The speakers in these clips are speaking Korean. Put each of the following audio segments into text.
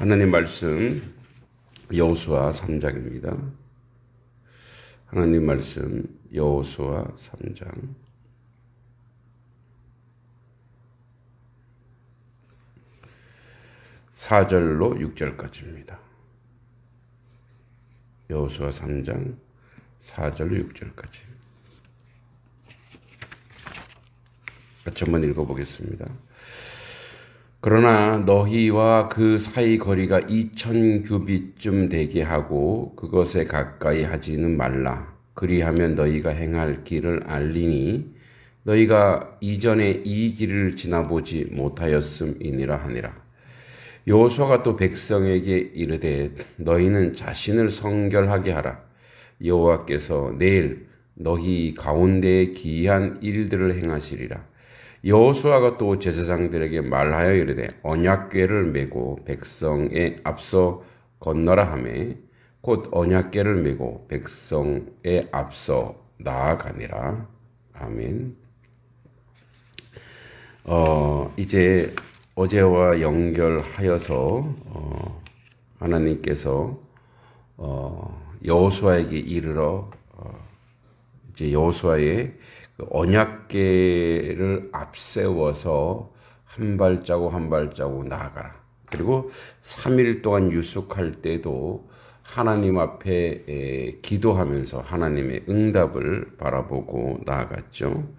하나님 말씀 여호수아 3장입니다. 하나님 말씀 여호수아 3장 4절로 6절까지입니다. 여호수아 3장 4절로 6절까지 같이 한번 읽어보겠습니다. 그러나 너희와 그 사이 거리가 2000규빗쯤 되게 하고 그것에 가까이 하지는 말라. 그리하면 너희가 행할 길을 알리니 너희가 이전에 이 길을 지나보지 못하였음이니라 하니라. 여호수아가 또 백성에게 이르되 너희는 자신을 성결하게 하라. 여호와께서 내일 너희 가운데에 기이한 일들을 행하시리라. 여호수아가 또 제사장들에게 말하여 이르되 언약궤를 메고 백성에 앞서 건너라 하매 곧 언약궤를 메고 백성에 앞서 나아가니라. 아멘. 이제 어제와 연결하여서 하나님께서 여호수아에게 이르러 이제 여호수아의 언약궤를 앞세워서 한 발자국 한 발자국 나아가라. 그리고 3일 동안 유숙할 때도 하나님 앞에 기도하면서 하나님의 응답을 바라보고 나아갔죠.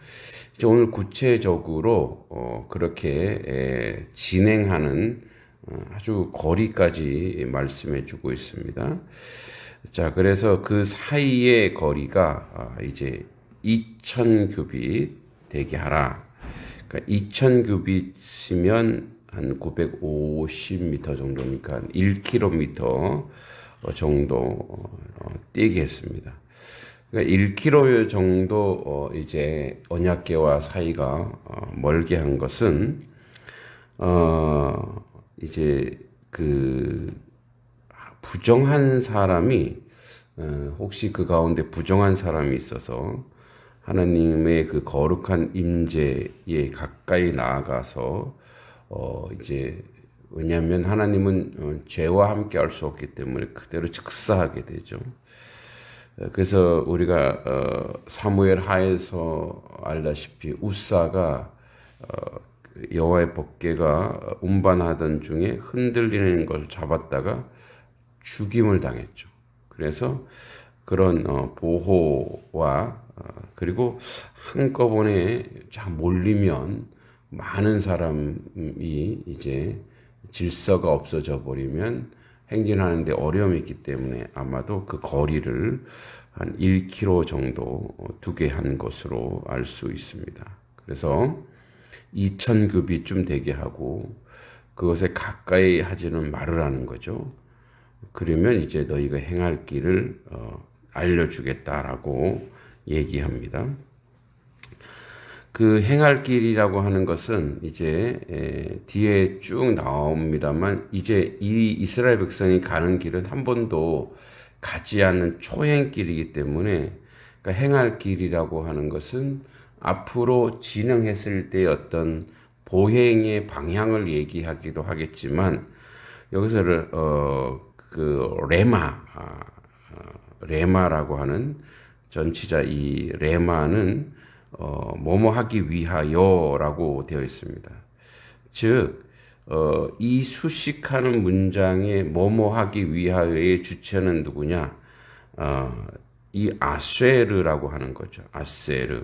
이제 오늘 구체적으로 그렇게 진행하는 아주 거리까지 말씀해 주고 있습니다. 자, 그래서 그 사이의 거리가 이제 2000규빗 되게 하라. 그러니까 2000규빗이면 한 950m 정도니까 한 1km 정도 뛰게 했습니다. 그러니까 1km 정도 이제 언약궤와 사이가 멀게 한 것은 이제 그 부정한 사람이 혹시 그 가운데 부정한 사람이 있어서 하나님의 그 거룩한 임재에 가까이 나아가서 이제 왜냐하면 하나님은 죄와 함께 할 수 없기 때문에 그대로 즉사하게 되죠. 그래서 우리가 사무엘 하에서 알다시피 우사가 여호와의 법궤가 운반하던 중에 흔들리는 걸 잡았다가 죽임을 당했죠. 그래서 그런 보호와 그리고 한꺼번에 쫙 몰리면 많은 사람이 이제 질서가 없어져 버리면 행진하는데 어려움이 있기 때문에 아마도 그 거리를 한 1km 정도 두게 한 것으로 알 수 있습니다. 그래서 2000규빗쯤 되게 하고 그것에 가까이 하지는 말으라는 거죠. 그러면 이제 너희가 행할 길을 알려주겠다라고 얘기합니다. 그 행할 길이라고 하는 것은 이제 뒤에 쭉 나옵니다만 이제 이 이스라엘 백성이 가는 길은 한 번도 가지 않은 초행길이기 때문에 그러니까 행할 길이라고 하는 것은 앞으로 진행했을 때 어떤 보행의 방향을 얘기하기도 하겠지만 여기서 그 레마라고 하는 전치자 이 레마는 뭐뭐 하기 위하여라고 되어 있습니다. 즉, 이 수식하는 문장의 뭐뭐 하기 위하여의 주체는 누구냐? 이 아세르라고 하는 거죠. 아세르.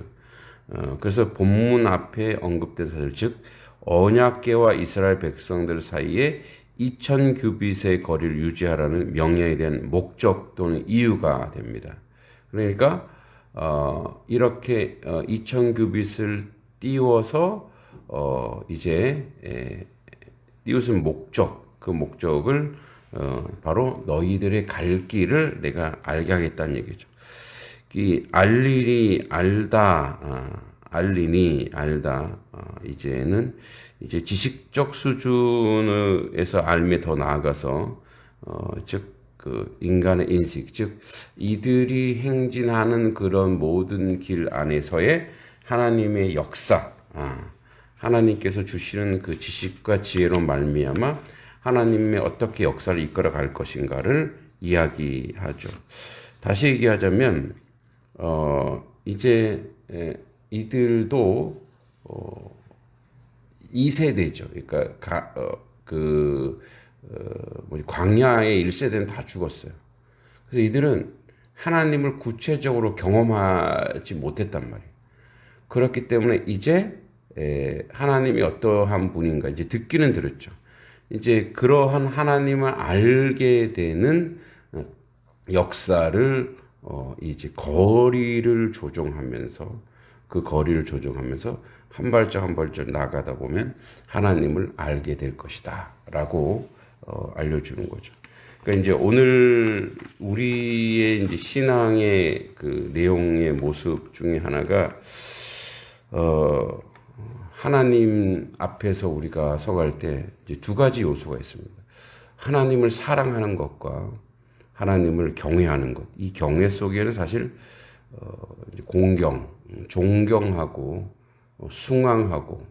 그래서 본문 앞에 언급된 사실, 즉, 언약궤와 이스라엘 백성들 사이에 2000규빗의 거리를 유지하라는 명령에 대한 목적 또는 이유가 됩니다. 그러니까 이렇게 2000규빗을 띄워서 이제 띄우신 목적, 그 목적을 바로 너희들의 갈 길을 내가 알게 하겠다는 얘기죠. 이 알리니 알다 이제는 이제 지식적 수준에서 알매 더 나아가서 즉 그 인간의 인식, 즉 이들이 행진하는 그런 모든 길 안에서의 하나님의 역사, 하나님께서 주시는 그 지식과 지혜로 말미암아 하나님의 어떻게 역사를 이끌어 갈 것인가를 이야기하죠. 다시 얘기하자면 이제 이들도 2세대죠. 그러니까 광야의 1세대는 다 죽었어요. 그래서 이들은 하나님을 구체적으로 경험하지 못했단 말이에요. 그렇기 때문에 이제 하나님이 어떠한 분인가 이제 듣기는 들었죠. 이제 그러한 하나님을 알게 되는 역사를 이제 거리를 조정하면서 한 발짝 한 발짝 나가다 보면 하나님을 알게 될 것이다라고 알려주는 거죠. 그러니까 이제 오늘 우리의 이제 신앙의 그 내용의 모습 중에 하나가 하나님 앞에서 우리가 서갈 때 이제 두 가지 요소가 있습니다. 하나님을 사랑하는 것과 하나님을 경외하는 것. 이 경외 속에는 사실 공경, 존경하고 숭앙하고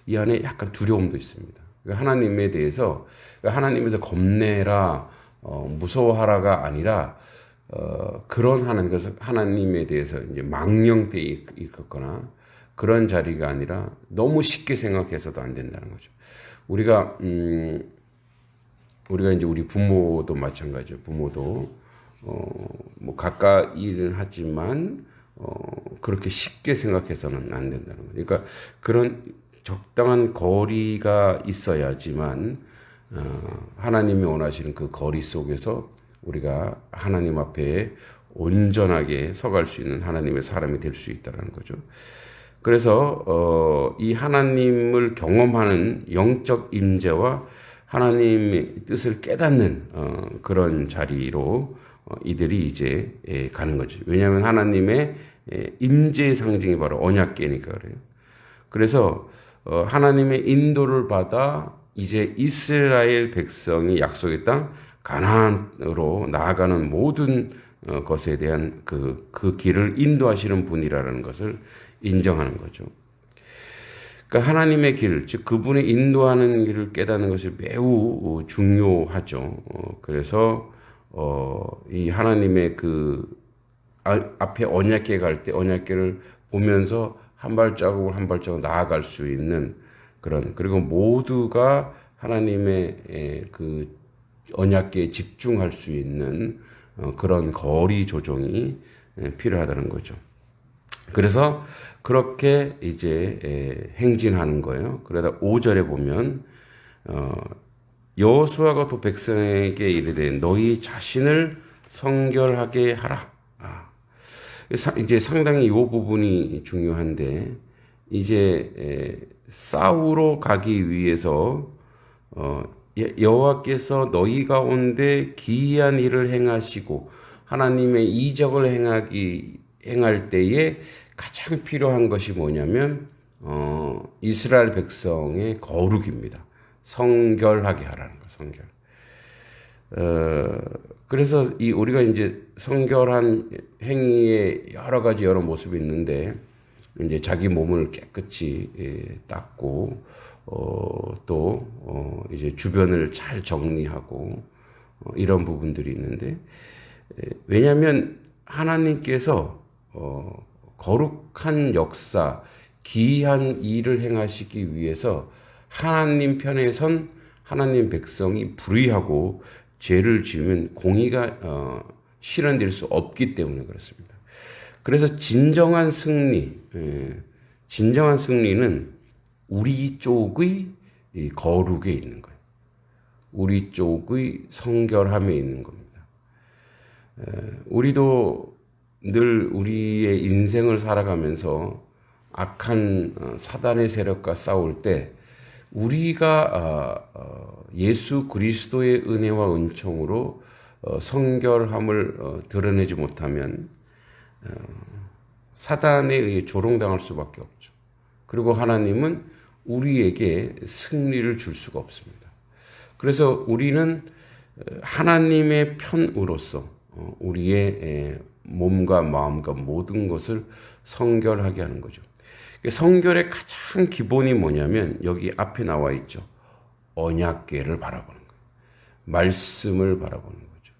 이 안에 약간 두려움도 있습니다. 하나님에 대해서 하나님에서 겁내라, 무서워하라가 아니라 그런 하나님에 대해서 이제 망령되이 있거나 그런 자리가 아니라 너무 쉽게 생각해서도 안 된다는 거죠. 우리가 이제 우리 부모도 마찬가지죠. 부모도 뭐 가까이는 하지만 그렇게 쉽게 생각해서는 안 된다는 거죠. 그러니까 그런 적당한 거리가 있어야지만 하나님이 원하시는 그 거리 속에서 우리가 하나님 앞에 온전하게 서갈 수 있는 하나님의 사람이 될 수 있다는 거죠. 그래서 이 하나님을 경험하는 영적 임재와 하나님의 뜻을 깨닫는 그런 자리로 이들이 이제 가는 거죠. 왜냐하면 하나님의 임재의 상징이 바로 언약궤니까 그래요. 그래서 하나님의 인도를 받아 이제 이스라엘 백성이 약속의 땅 가나안으로 나아가는 모든 것에 대한 그 길을 인도하시는 분이라는 것을 인정하는 거죠. 그러니까 하나님의 길, 즉 그분의 인도하는 길을 깨닫는 것이 매우 중요하죠. 그래서 이 하나님의 그 앞에 언약궤 갈 때 언약궤를 보면서 한 발자국 나아갈 수 있는 그리고 모두가 하나님의 그 언약궤에 집중할 수 있는 그런 거리 조정이 필요하다는 거죠. 그래서 그렇게 이제 행진하는 거예요. 그러다 5절에 보면 여호수아가 또 백성에게 이르되 너희 자신을 성결하게 하라. 이제 상당히 이 부분이 중요한데 이제 싸우러 가기 위해서 여호와께서 너희 가운데 기이한 일을 행하시고 하나님의 이적을 행할 때에 가장 필요한 것이 뭐냐면 이스라엘 백성의 거룩입니다. 성결하게 하라는 거, 성결. 그래서 우리가 이제 성결한 행위의 여러 모습이 있는데 이제 자기 몸을 깨끗이 닦고 또 이제 주변을 잘 정리하고 이런 부분들이 있는데 왜냐하면 하나님께서 거룩한 역사, 기이한 일을 행하시기 위해서 하나님 편에 선 하나님 백성이 불의하고 죄를 지으면 공의가 실현될 수 없기 때문에 그렇습니다. 그래서 진정한 승리는 우리 쪽의 거룩에 있는 거예요. 우리 쪽의 성결함에 있는 겁니다. 우리도 늘 우리의 인생을 살아가면서 악한 사단의 세력과 싸울 때 우리가 예수 그리스도의 은혜와 은총으로 성결함을 드러내지 못하면 사단에 의해 조롱당할 수밖에 없죠. 그리고 하나님은 우리에게 승리를 줄 수가 없습니다. 그래서 우리는 하나님의 편으로서 우리의 몸과 마음과 모든 것을 성결하게 하는 거죠. 성결의 가장 기본이 뭐냐면 여기 앞에 나와 있죠. 언약궤를 바라보는 거예요. 말씀을 바라보는 거죠.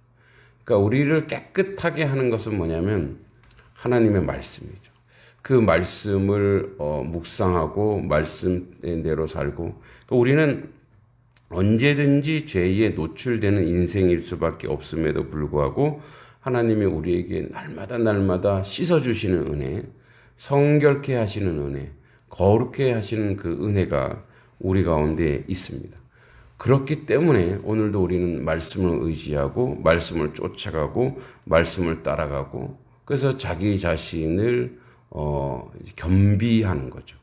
그러니까 우리를 깨끗하게 하는 것은 뭐냐면 하나님의 말씀이죠. 그 말씀을 묵상하고 말씀대로 살고, 그러니까 우리는 언제든지 죄에 노출되는 인생일 수밖에 없음에도 불구하고 하나님이 우리에게 날마다 씻어주시는 은혜, 성결케 하시는 은혜, 거룩케 하시는 그 은혜가 우리 가운데 있습니다. 그렇기 때문에 오늘도 우리는 말씀을 의지하고 말씀을 쫓아가고 말씀을 따라가고, 그래서 자기 자신을 겸비하는 거죠.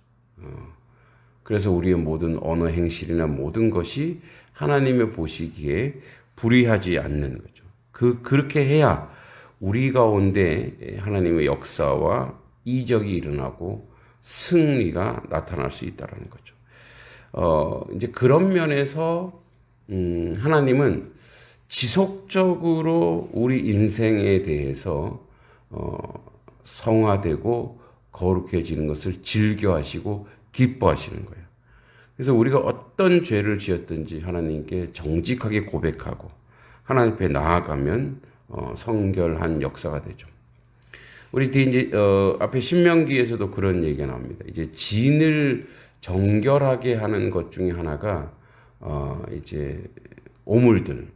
그래서 우리의 모든 언어 행실이나 모든 것이 하나님의 보시기에 불의하지 않는 거죠. 그렇게 해야 우리 가운데 하나님의 역사와 이적이 일어나고 승리가 나타날 수 있다는 거죠. 이제 그런 면에서 하나님은 지속적으로 우리 인생에 대해서 성화되고 거룩해지는 것을 즐겨하시고 기뻐하시는 거예요. 그래서 우리가 어떤 죄를 지었든지 하나님께 정직하게 고백하고 하나님 앞에 나아가면 성결한 역사가 되죠. 우리 뒤에 이제 앞에 신명기에서도 그런 얘기가 나옵니다. 이제 진을 정결하게 하는 것 중에 하나가 이제 오물들,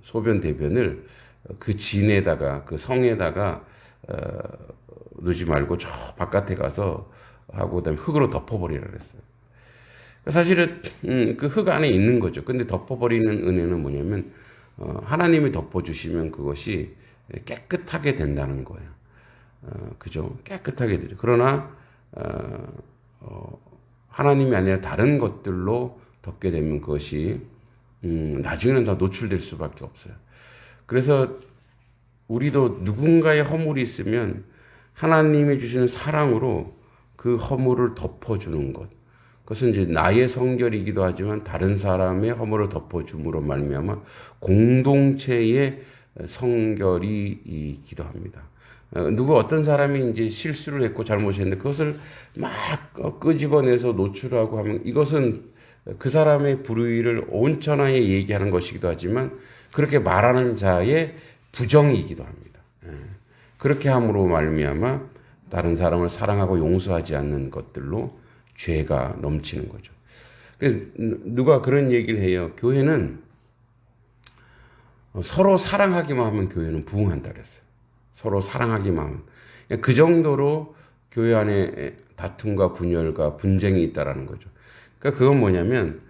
소변 대변을 그 진에다가 그 성에다가 놓지 말고 저 바깥에 가서 하고 그다음에 흙으로 덮어버리라 그랬어요. 사실은 그 흙 안에 있는 거죠. 근데 덮어버리는 은혜는 뭐냐면 하나님이 덮어주시면 그것이 깨끗하게 된다는 거예요. 그죠? 깨끗하게 되죠. 그러나 하나님이 아니라 다른 것들로 덮게 되면 그것이 나중에는 더 노출될 수밖에 없어요. 그래서 우리도 누군가의 허물이 있으면 하나님이 주시는 사랑으로 그 허물을 덮어주는 것. 그것은 이제 나의 성결이기도 하지만 다른 사람의 허물을 덮어줌으로 말미암아 공동체의 성결이기도 합니다. 어떤 사람이 이제 실수를 했고 잘못했는데 그것을 막 끄집어내서 노출하고 하면 이것은 그 사람의 불의를 온천하에 얘기하는 것이기도 하지만 그렇게 말하는 자의 부정이기도 합니다. 그렇게 함으로 말미암아 다른 사람을 사랑하고 용서하지 않는 것들로 죄가 넘치는 거죠. 그래서 누가 그런 얘기를 해요. 교회는 서로 사랑하기만 하면 교회는 부흥한다 그랬어요. 서로 사랑하기만 하면. 그 정도로 교회 안에 다툼과 분열과 분쟁이 있다라는 거죠. 그러니까 그건 뭐냐면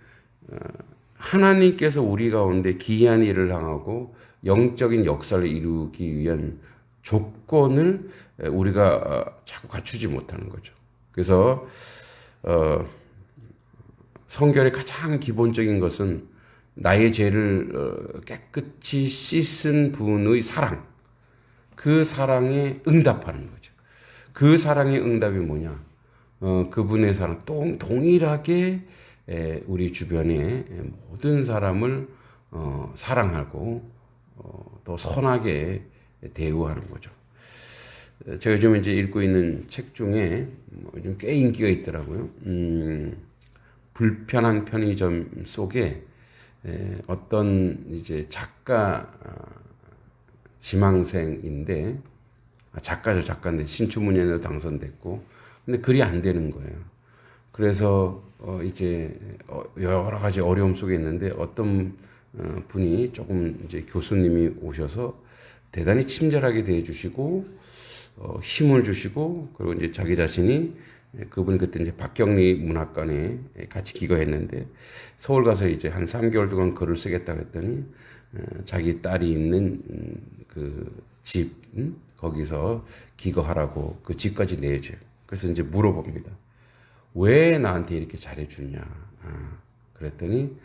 하나님께서 우리 가운데 기이한 일을 행하고 영적인 역사를 이루기 위한 조건을 우리가 자꾸 갖추지 못하는 거죠. 그래서 성결의 가장 기본적인 것은 나의 죄를 깨끗이 씻은 분의 사랑, 그 사랑에 응답하는 거죠. 그 사랑의 응답이 뭐냐? 그분의 사랑, 동일하게 우리 주변의 모든 사람을 사랑하고 또 선하게 대우하는 거죠. 제가 요즘 이제 읽고 있는 책 중에 요즘 꽤 인기가 있더라고요. 불편한 편의점 속에 어떤 이제 작가 지망생인데 작가인데 신춘문예에도 당선됐고 근데 글이 안 되는 거예요. 그래서 이제 여러 가지 어려움 속에 있는데 어떤 분이 조금 이제 교수님이 오셔서 대단히 친절하게 대해주시고 힘을 주시고 그리고 이제 자기 자신이 그분이 그때 이제 박경리 문학관에 같이 기거했는데 서울 가서 이제 한 3개월 동안 글을 쓰겠다고 했더니 자기 딸이 있는 그 집 거기서 기거하라고 그 집까지 내줘요. 그래서 이제 물어봅니다. 왜 나한테 이렇게 잘해주냐? 그랬더니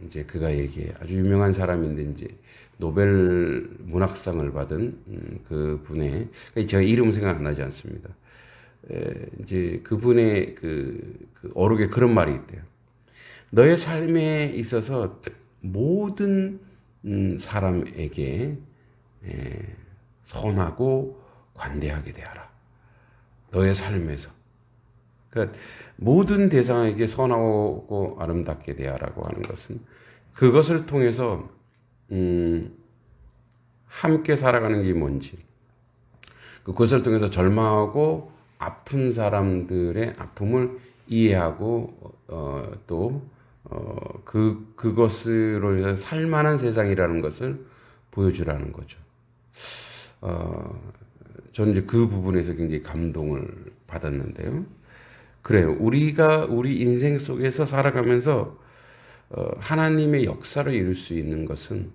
이제 그가 얘기해. 아주 유명한 사람인데 이제 노벨 문학상을 받은 그 분의 제가 이름 생각 안 나지 않습니다. 이제 그분의 그 어록에 그런 말이 있대요. 너의 삶에 있어서 모든 사람에게 선하고 관대하게 대하라. 너의 삶에서. 그러니까 모든 대상에게 선하고 아름답게 대하라고 하는 것은 그것을 통해서 함께 살아가는 게 뭔지, 그것을 통해서 절망하고 아픈 사람들의 아픔을 이해하고 그것으로 해서 살만한 세상이라는 것을 보여주라는 거죠. 저는 이제 그 부분에서 굉장히 감동을 받았는데요. 그래요. 우리가 우리 인생 속에서 살아가면서 하나님의 역사를 이룰 수 있는 것은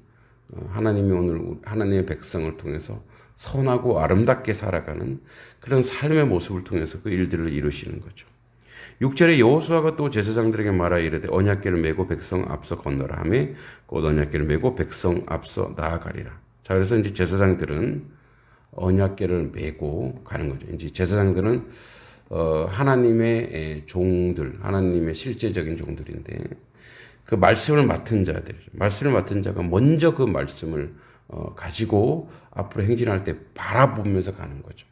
하나님이 오늘 하나님의 백성을 통해서 선하고 아름답게 살아가는 그런 삶의 모습을 통해서 그 일들을 이루시는 거죠. 6절에 여호수아가 또 제사장들에게 말하여 이르되 언약궤를 메고 백성 앞서 건너라 하며 곧 언약궤를 메고 백성 앞서 나아가리라. 자, 그래서 이제 제사장들은 언약궤를 메고 가는 거죠. 이제 제사장들은 하나님의 종들, 하나님의 실제적인 종들인데 그 말씀을 맡은 자들이죠. 말씀을 맡은 자가 먼저 그 말씀을 가지고 앞으로 행진할 때 바라보면서 가는 거죠.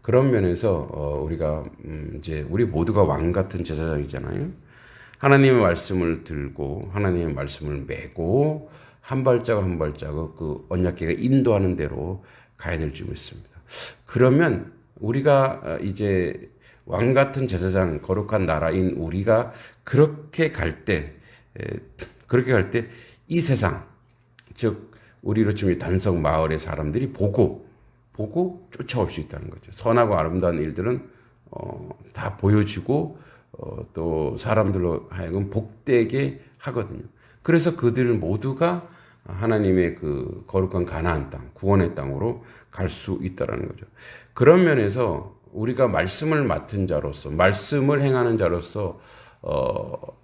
그런 면에서 우리가 이제 우리 모두가 왕 같은 제사장이잖아요. 하나님의 말씀을 들고 하나님의 말씀을 메고 한 발자국 한 발자국 그 언약궤가 인도하는 대로 가야 될 줄 믿습니다. 그러면 우리가 이제 왕 같은 제사장, 거룩한 나라인 우리가 그렇게 갈 때 이 세상, 즉 우리로 치면 단성 마을의 사람들이 보고 쫓아올 수 있다는 거죠. 선하고 아름다운 일들은 다 보여주고 또 사람들로 하여금 복되게 하거든요. 그래서 그들 모두가 하나님의 그 거룩한 가나안 땅, 구원의 땅으로 갈 수 있다라는 거죠. 그런 면에서 우리가 말씀을 맡은 자로서, 말씀을 행하는 자로서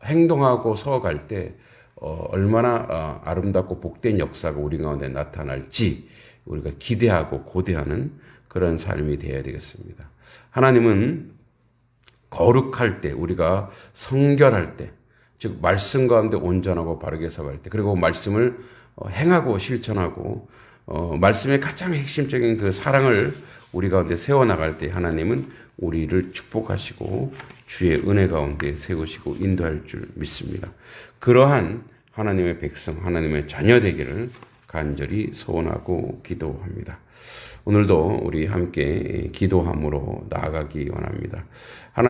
행동하고 서갈 때 얼마나 아름답고 복된 역사가 우리 가운데 나타날지 우리가 기대하고 고대하는 그런 삶이 되어야 되겠습니다. 하나님은 거룩할 때, 우리가 성결할 때, 즉 말씀 가운데 온전하고 바르게 서갈 때, 그리고 말씀을 행하고 실천하고 말씀의 가장 핵심적인 그 사랑을 우리 가운데 세워나갈 때 하나님은 우리를 축복하시고 주의 은혜 가운데 세우시고 인도할 줄 믿습니다. 그러한 하나님의 백성, 하나님의 자녀 되기를 간절히 소원하고 기도합니다. 오늘도 우리 함께 기도함으로 나아가기 원합니다.